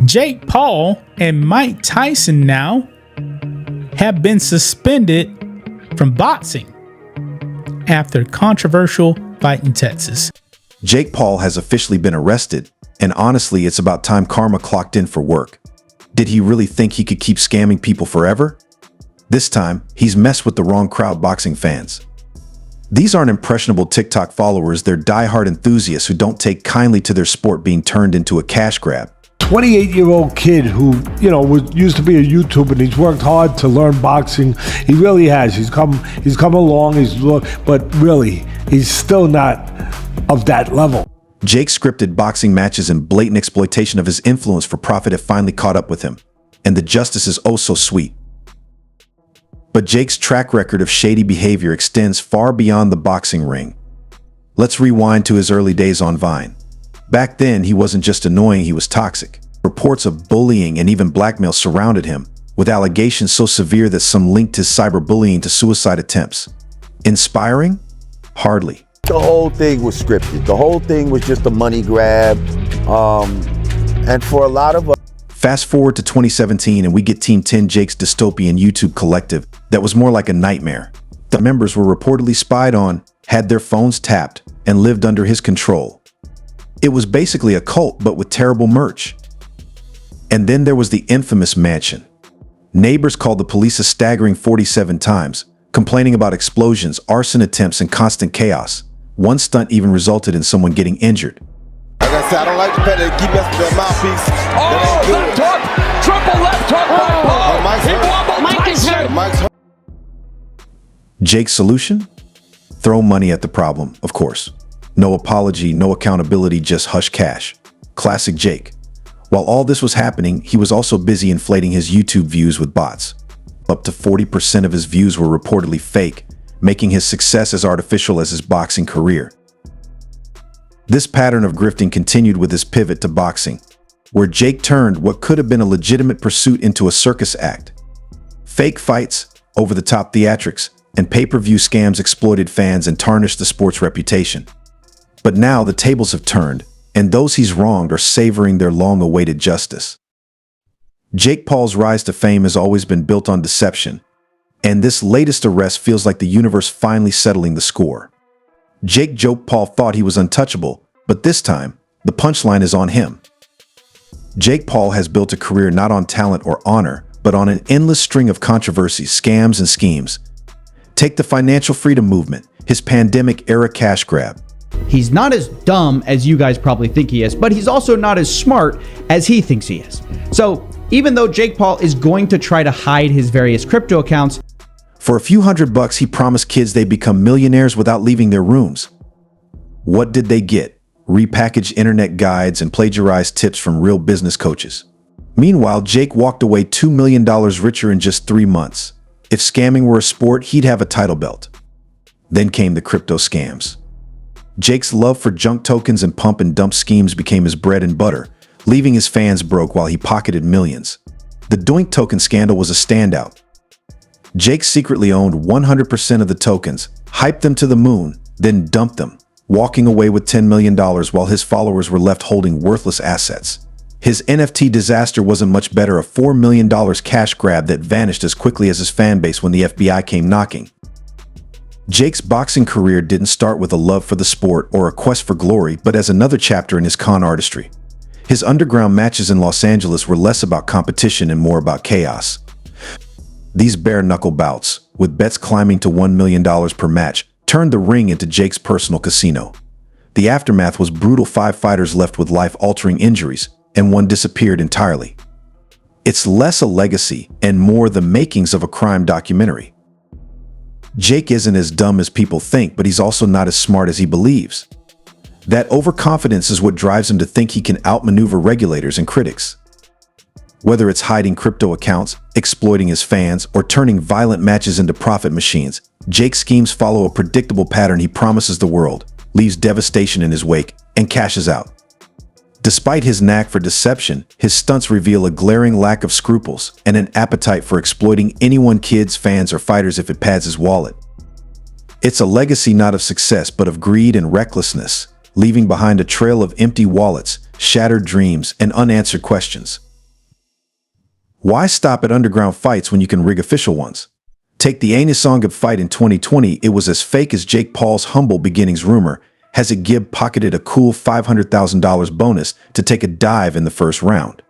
Jake Paul and Mike Tyson now have been suspended from boxing after a controversial fight in Texas. Jake Paul has officially been arrested, and honestly, it's about time karma clocked in for work. Did he really think he could keep scamming people forever? This time, he's messed with the wrong crowd, boxing fans. These aren't impressionable TikTok followers, they're diehard enthusiasts who don't take kindly to their sport being turned into a cash grab. 28-year-old kid who, used to be a YouTuber, and he's worked hard to learn boxing. He really has. He's come along, but really, he's still not of that level. Jake's scripted boxing matches and blatant exploitation of his influence for profit have finally caught up with him, and the justice is oh so sweet. But Jake's track record of shady behavior extends far beyond the boxing ring. Let's rewind to his early days on Vine. Back then, he wasn't just annoying, he was toxic. Reports of bullying and even blackmail surrounded him, with allegations so severe that some linked his cyberbullying to suicide attempts. Inspiring? Hardly. The whole thing was scripted. The whole thing was just a money grab. And for a lot of us, fast forward to 2017 and we get Team 10 Jake's dystopian YouTube collective that was more like a nightmare. The members were reportedly spied on, had their phones tapped, and lived under his control. It was basically a cult, but with terrible merch. And then there was the infamous mansion. Neighbors called the police a staggering 47 times, complaining about explosions, arson attempts, and constant chaos. One stunt even resulted in someone getting injured. like I said, I don't like the fact that keep messing with that mouthpiece. Oh, left hook! Triple left hook by Paul! Mike's He hurt. wobbled Mike is Tyson! hurt. Mike's hurt. Jake's solution? Throw money at the problem, of course. No apology, no accountability, just hush cash. Classic Jake. While all this was happening, he was also busy inflating his YouTube views with bots. Up to 40% of his views were reportedly fake, making his success as artificial as his boxing career. This pattern of grifting continued with his pivot to boxing, where Jake turned what could have been a legitimate pursuit into a circus act. Fake fights, over-the-top theatrics, and pay-per-view scams exploited fans and tarnished the sport's reputation. But now the tables have turned, and those he's wronged are savoring their long-awaited justice. Jake Paul's rise to fame has always been built on deception, and this latest arrest feels like the universe finally settling the score. Jake Paul thought he was untouchable, but this time, the punchline is on him. Jake Paul has built a career not on talent or honor, but on an endless string of controversies, scams, and schemes. Take the financial freedom movement, his pandemic-era cash grab. He's not as dumb as you guys probably think he is, but he's also not as smart as he thinks he is. So even though Jake Paul is going to try to hide his various crypto accounts, for a few $100, he promised kids they'd become millionaires without leaving their rooms. What did they get? Repackaged internet guides and plagiarized tips from real business coaches. Meanwhile, Jake walked away $2 million richer in just 3 months. If scamming were a sport, he'd have a title belt. Then came the crypto scams. Jake's love for junk tokens and pump and dump schemes became his bread and butter, leaving his fans broke while he pocketed millions. The Doink token scandal was a standout. Jake secretly owned 100% of the tokens, hyped them to the moon, then dumped them, walking away with $10 million while his followers were left holding worthless assets. His NFT disaster wasn't much better, a $4 million cash grab that vanished as quickly as his fan base when the FBI came knocking. Jake's boxing career didn't start with a love for the sport or a quest for glory, but as another chapter in his con artistry. His underground matches in Los Angeles were less about competition and more about chaos. These bare-knuckle bouts, with bets climbing to $1 million per match, turned the ring into Jake's personal casino. The aftermath was brutal. 5 fighters left with life-altering injuries, and one disappeared entirely. It's less a legacy and more the makings of a crime documentary. Jake isn't as dumb as people think, but he's also not as smart as he believes. That overconfidence is what drives him to think he can outmaneuver regulators and critics. Whether it's hiding crypto accounts, exploiting his fans, or turning violent matches into profit machines, Jake's schemes follow a predictable pattern. He promises the world, leaves devastation in his wake, and cashes out. Despite his knack for deception, his stunts reveal a glaring lack of scruples and an appetite for exploiting anyone, kids, fans, or fighters, if it pads his wallet. It's a legacy not of success but of greed and recklessness, leaving behind a trail of empty wallets, shattered dreams, and unanswered questions. Why stop at underground fights when you can rig official ones? Take the Adesanya fight in 2020, it was as fake as Jake Paul's humble beginnings rumor, as Gib pocketed a cool $500,000 bonus to take a dive in the first round.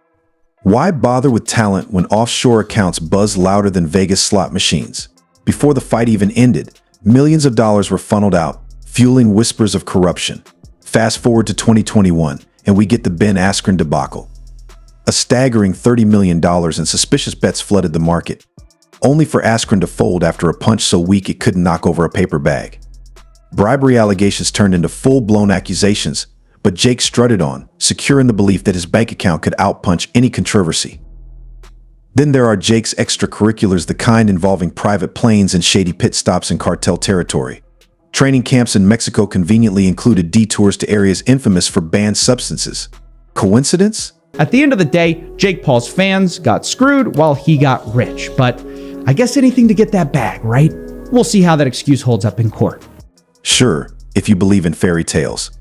Why bother with talent when offshore accounts buzz louder than Vegas slot machines? Before the fight even ended, millions of dollars were funneled out, fueling whispers of corruption. Fast forward to 2021, and we get the Ben Askren debacle. A staggering $30 million in suspicious bets flooded the market, only for Askren to fold after a punch so weak it couldn't knock over a paper bag. Bribery allegations turned into full-blown accusations, but Jake strutted on, secure in the belief that his bank account could outpunch any controversy. Then there are Jake's extracurriculars, the kind involving private planes and shady pit stops in cartel territory. Training camps in Mexico conveniently included detours to areas infamous for banned substances. Coincidence? At the end of the day, Jake Paul's fans got screwed while he got rich. But I guess anything to get that bag, right? We'll see how that excuse holds up in court. Sure, if you believe in fairy tales.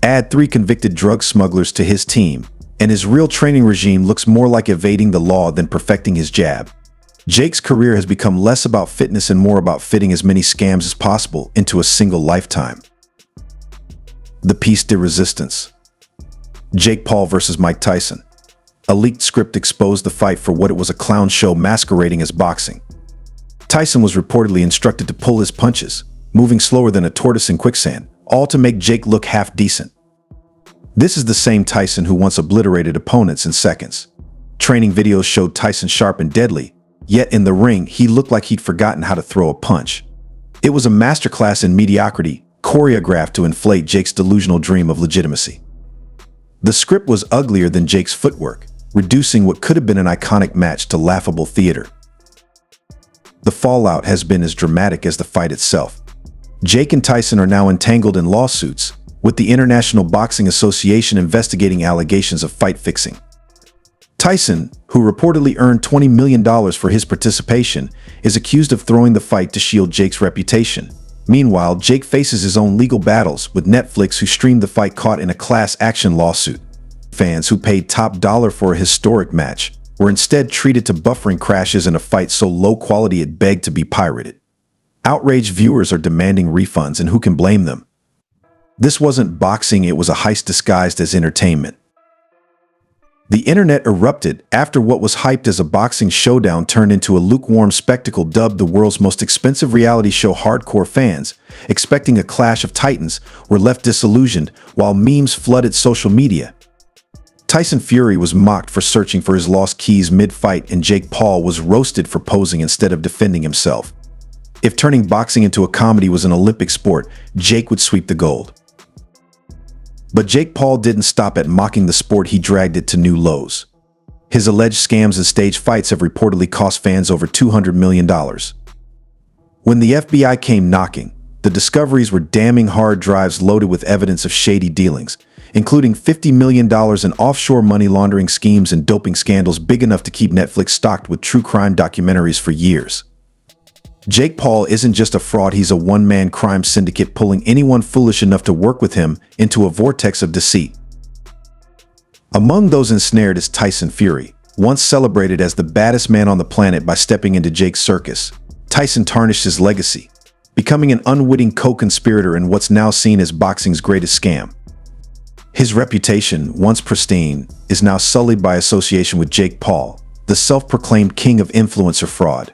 Add 3 convicted drug smugglers to his team, and his real training regime looks more like evading the law than perfecting his jab. Jake's career has become less about fitness and more about fitting as many scams as possible into a single lifetime. The piece de resistance. Jake Paul versus Mike Tyson. A leaked script exposed the fight for what it was, a clown show masquerading as boxing. Tyson was reportedly instructed to pull his punches, moving slower than a tortoise in quicksand, all to make Jake look half decent. This is the same Tyson who once obliterated opponents in seconds. Training videos showed Tyson sharp and deadly, yet in the ring, he looked like he'd forgotten how to throw a punch. It was a masterclass in mediocrity, choreographed to inflate Jake's delusional dream of legitimacy. The script was uglier than Jake's footwork, reducing what could have been an iconic match to laughable theater. The fallout has been as dramatic as the fight itself. Jake and Tyson are now entangled in lawsuits, with the International Boxing Association investigating allegations of fight fixing. Tyson, who reportedly earned $20 million for his participation, is accused of throwing the fight to shield Jake's reputation. Meanwhile, Jake faces his own legal battles, with Netflix, who streamed the fight, caught in a class action lawsuit. Fans who paid top dollar for a historic match were instead treated to buffering crashes in a fight so low quality it begged to be pirated. Outraged viewers are demanding refunds, and who can blame them? This wasn't boxing, it was a heist disguised as entertainment. The internet erupted after what was hyped as a boxing showdown turned into a lukewarm spectacle dubbed the world's most expensive reality show. Hardcore fans, expecting a clash of titans, were left disillusioned, while memes flooded social media. Tyson Fury was mocked for searching for his lost keys mid-fight, and Jake Paul was roasted for posing instead of defending himself. If turning boxing into a comedy was an Olympic sport, Jake would sweep the gold. But Jake Paul didn't stop at mocking the sport, he dragged it to new lows. His alleged scams and staged fights have reportedly cost fans over $200 million. When the FBI came knocking, the discoveries were damning: hard drives loaded with evidence of shady dealings, including $50 million in offshore money laundering schemes and doping scandals big enough to keep Netflix stocked with true crime documentaries for years. Jake Paul isn't just a fraud, he's a one-man crime syndicate pulling anyone foolish enough to work with him into a vortex of deceit. Among those ensnared is Tyson Fury, once celebrated as the baddest man on the planet by stepping into Jake's circus. Tyson tarnished his legacy, becoming an unwitting co-conspirator in what's now seen as boxing's greatest scam. His reputation, once pristine, is now sullied by association with Jake Paul, the self-proclaimed king of influencer fraud.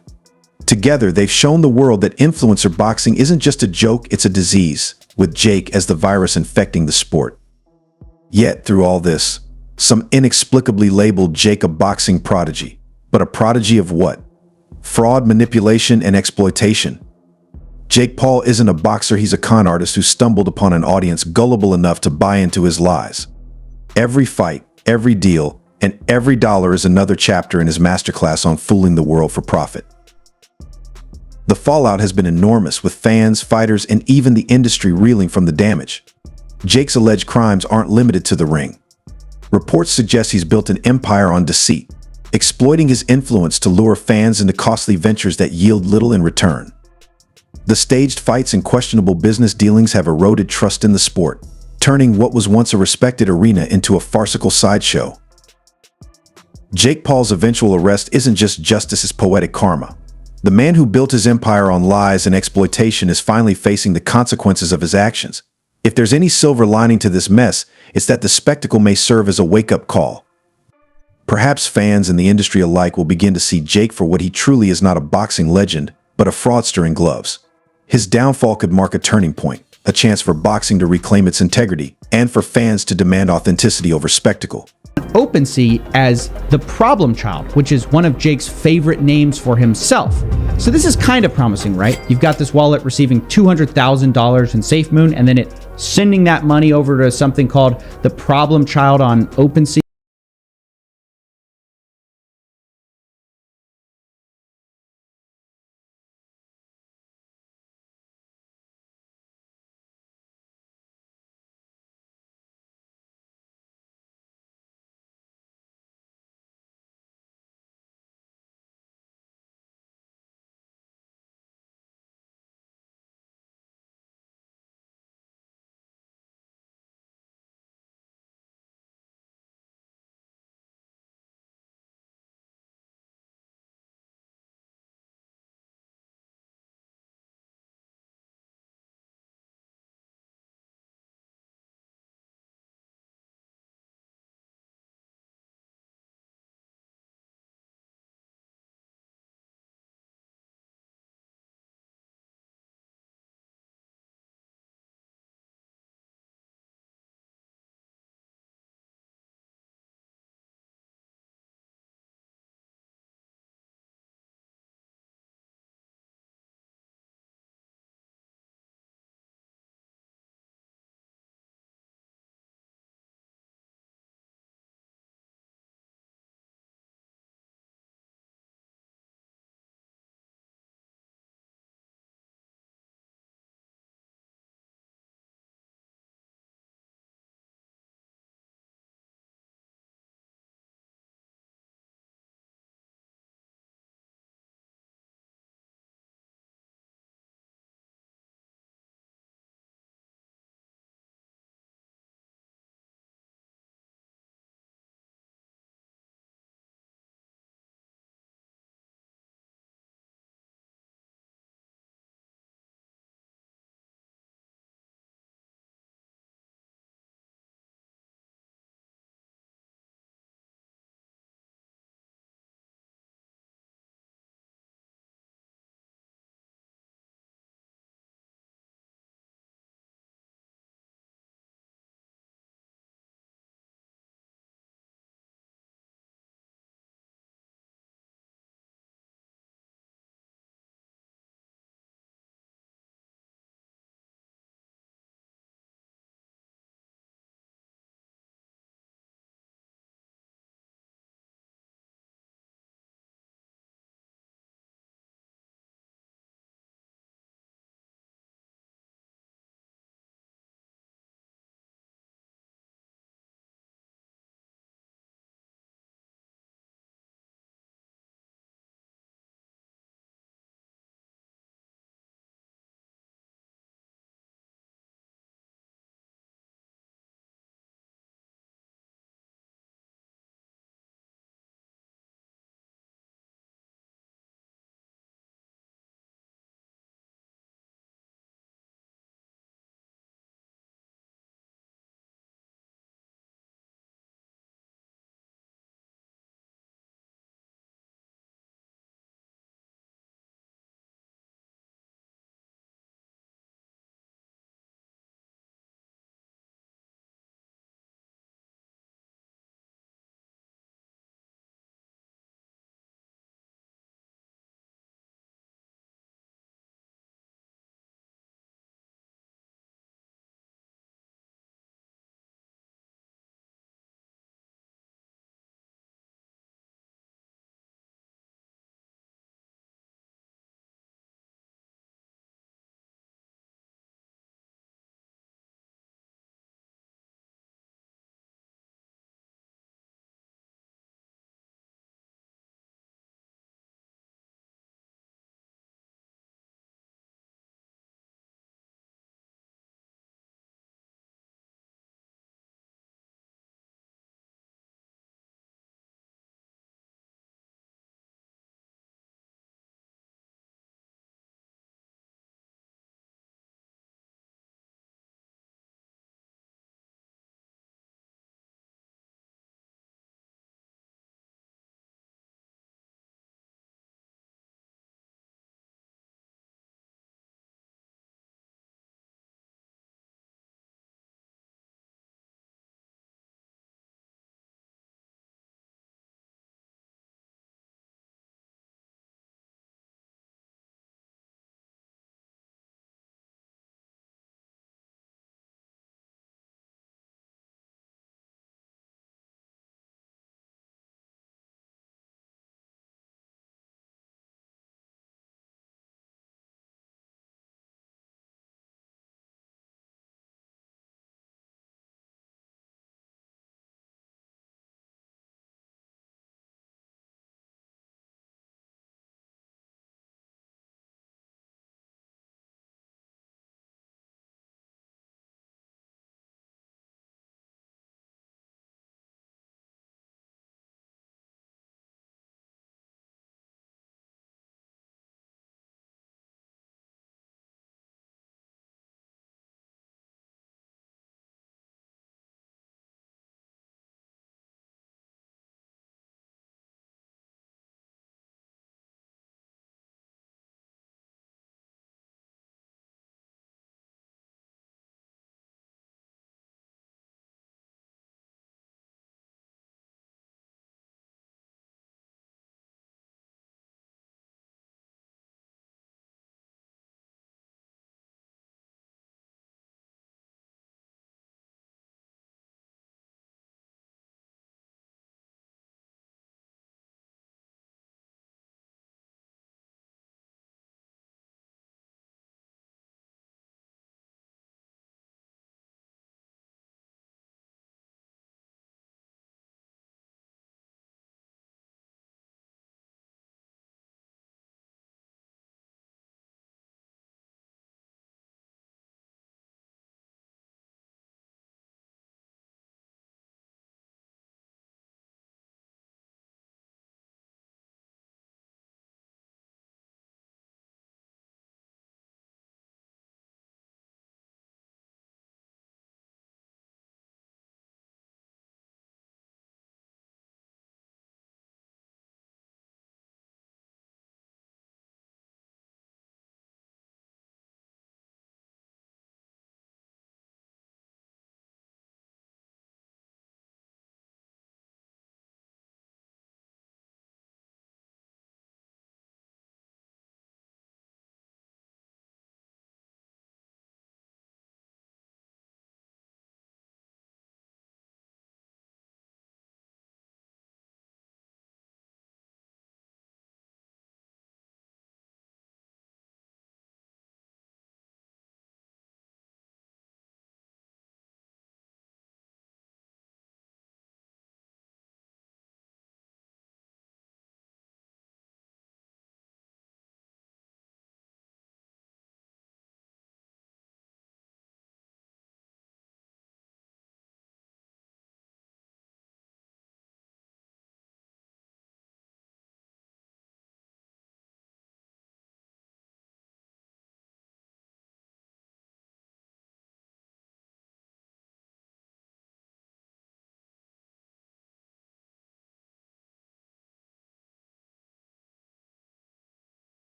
Together, they've shown the world that influencer boxing isn't just a joke, it's a disease, with Jake as the virus infecting the sport. Yet, through all this, some inexplicably labeled Jake a boxing prodigy. But a prodigy of what? Fraud, manipulation, and exploitation. Jake Paul isn't a boxer, he's a con artist who stumbled upon an audience gullible enough to buy into his lies. Every fight, every deal, and every dollar is another chapter in his masterclass on fooling the world for profit. The fallout has been enormous, with fans, fighters, and even the industry reeling from the damage. Jake's alleged crimes aren't limited to the ring. Reports suggest he's built an empire on deceit, exploiting his influence to lure fans into costly ventures that yield little in return. The staged fights and questionable business dealings have eroded trust in the sport, turning what was once a respected arena into a farcical sideshow. Jake Paul's eventual arrest isn't just justice's poetic karma. The man who built his empire on lies and exploitation is finally facing the consequences of his actions. If there's any silver lining to this mess, it's that the spectacle may serve as a wake-up call. Perhaps fans and the industry alike will begin to see Jake for what he truly is, not a boxing legend, but a fraudster in gloves. His downfall could mark a turning point, a chance for boxing to reclaim its integrity, and for fans to demand authenticity over spectacle. OpenSea as the problem child, which is one of Jake's favorite names for himself. So this is kind of promising, right? You've got this wallet receiving $200,000 in SafeMoon, and then it sending that money over to something called the problem child on OpenSea.